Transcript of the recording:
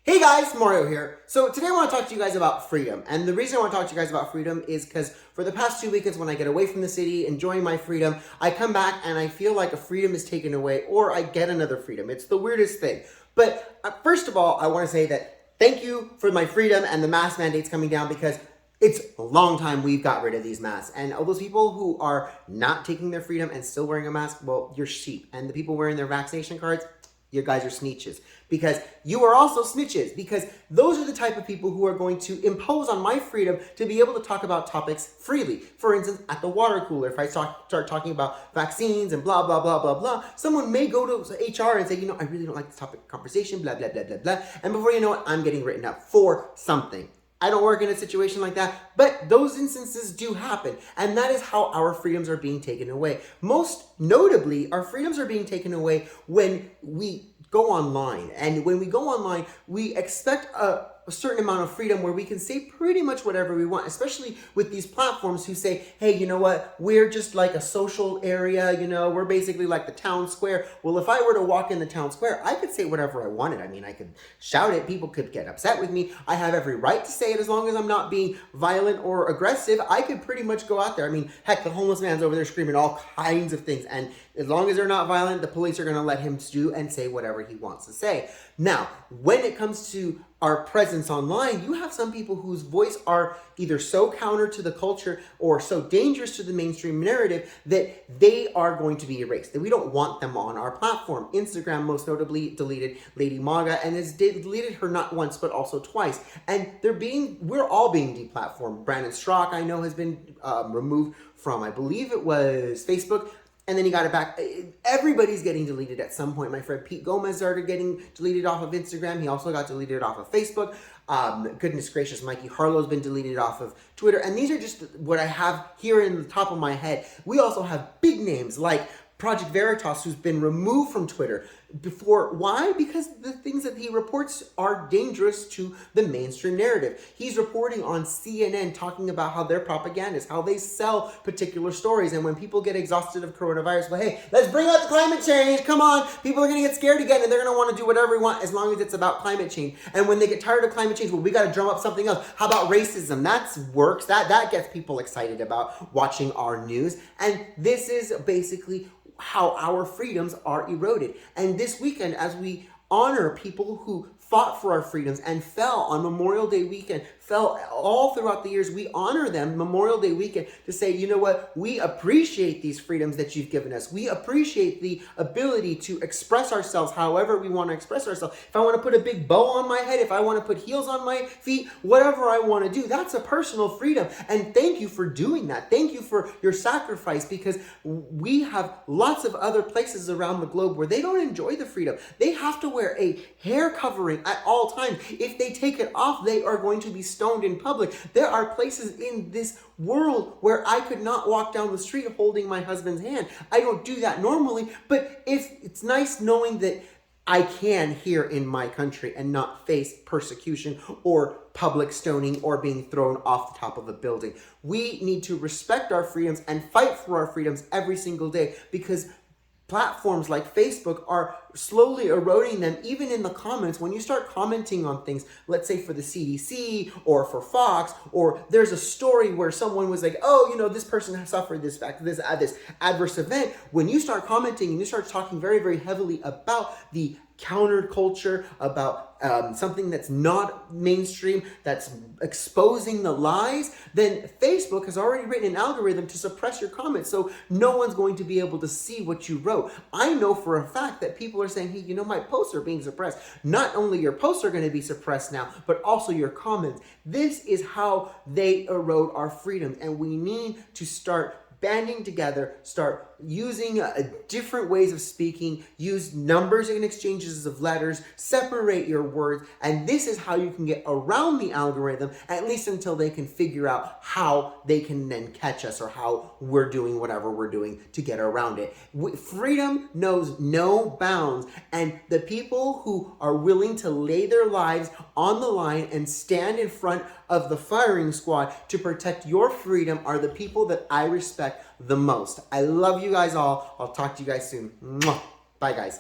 Hey guys, Mario here. So today I want to talk to you guys about freedom. And the reason I want to talk to you guys about freedom is because for the past 2 weekends when I get away from the city, enjoying my freedom, I come back and I feel like a freedom is taken away or I get another freedom. It's the weirdest thing. But first of all, I want to say that thank you for my freedom and the mask mandates coming down because it's a long time we've got rid of these masks. And all those people who are not taking their freedom and still wearing a mask, well, you're sheep. And the people wearing their vaccination cards, you guys are snitches because you are also snitches because those are the type of people who are going to impose on my freedom to be able to talk about topics freely. For instance, at the water cooler, if I start talking about vaccines and blah, blah, blah, blah, blah, someone may go to HR and say, I really don't like this topic of conversation, blah, blah, blah, blah, blah. And before you know it, I'm getting written up for something. I don't work in a situation like that, but those instances do happen. And that is how our freedoms are being taken away. Most notably, our freedoms are being taken away when we go online. And when we go online, we expect a certain amount of freedom where we can say pretty much whatever we want, especially with these platforms who say, hey, you know what, we're just like a social area, we're basically like the town square. Well, if I were to walk in the town square, I could say whatever I wanted. I mean, I could shout it, people could get upset with me. I have every right to say it as long as I'm not being violent or aggressive. I could pretty much go out there. I mean, heck, the homeless man's over there screaming all kinds of things. And as long as they're not violent, the police are going to let him do and say whatever he wants to say. Now, when it comes to our presence online, you have some people whose voice are either so counter to the culture or so dangerous to the mainstream narrative that they are going to be erased, that we don't want them on our platform. Instagram most notably deleted Lady Maga and has deleted her not once but also twice. And we're all being deplatformed. Brandon Strzok, I know, has been removed from, I believe it was Facebook. And then he got it back. Everybody's getting deleted at some point. My friend Pete Gomez started getting deleted off of Instagram. He also got deleted off of Facebook. Goodness gracious, Mikey Harlow's been deleted off of Twitter. And these are just what I have here in the top of my head. We also have big names like Project Veritas, who's been removed from Twitter before. Why? Because the things that he reports are dangerous to the mainstream narrative. He's reporting on CNN talking about how their propaganda is, how they sell particular stories. And when people get exhausted of coronavirus, well, hey, let's bring out the climate change. Come on. People are going to get scared again and they're going to want to do whatever we want as long as it's about climate change. And when they get tired of climate change, well, we got to drum up something else. How about racism? That works. That gets people excited about watching our news. And this is basically how our freedoms are eroded. And this weekend, as we honor people who fought for our freedoms and fell on Memorial Day weekend, fell all throughout the years, we honor them Memorial Day weekend to say, you know what, we appreciate these freedoms that you've given us. We appreciate the ability to express ourselves however we want to express ourselves. If I want to put a big bow on my head, if I want to put heels on my feet, whatever I want to do, that's a personal freedom. And thank you for doing that. Thank you for your sacrifice, because we have lots of other places around the globe where they don't enjoy the freedom. They have to wear a hair covering at all times. If they take it off, they are going to be stoned in public. There are places in this world where I could not walk down the street holding my husband's hand. I don't do that normally, but it's nice knowing that I can here in my country and not face persecution or public stoning or being thrown off the top of a building. We need to respect our freedoms and fight for our freedoms every single day, because platforms like Facebook are slowly eroding them. Even in the comments, when you start commenting on things, let's say for the CDC or for Fox, or there's a story where someone was like, oh, this person has suffered this adverse event. When you start commenting and you start talking very, very heavily about the counterculture, about something that's not mainstream, that's exposing the lies, then Facebook has already written an algorithm to suppress your comments. So no one's going to be able to see what you wrote. I know for a fact that people are saying, hey, my posts are being suppressed. Not only your posts are going to be suppressed now, but also your comments. This is how they erode our freedoms. And we need to start banding together, start using different ways of speaking, use numbers and exchanges of letters, separate your words, and this is how you can get around the algorithm, at least until they can figure out how they can then catch us or how we're doing whatever we're doing to get around it. Freedom knows no bounds, and the people who are willing to lay their lives on the line and stand in front of the firing squad to protect your freedom are the people that I respect the most. I love you guys all. I'll talk to you guys soon. Mwah. Bye, guys.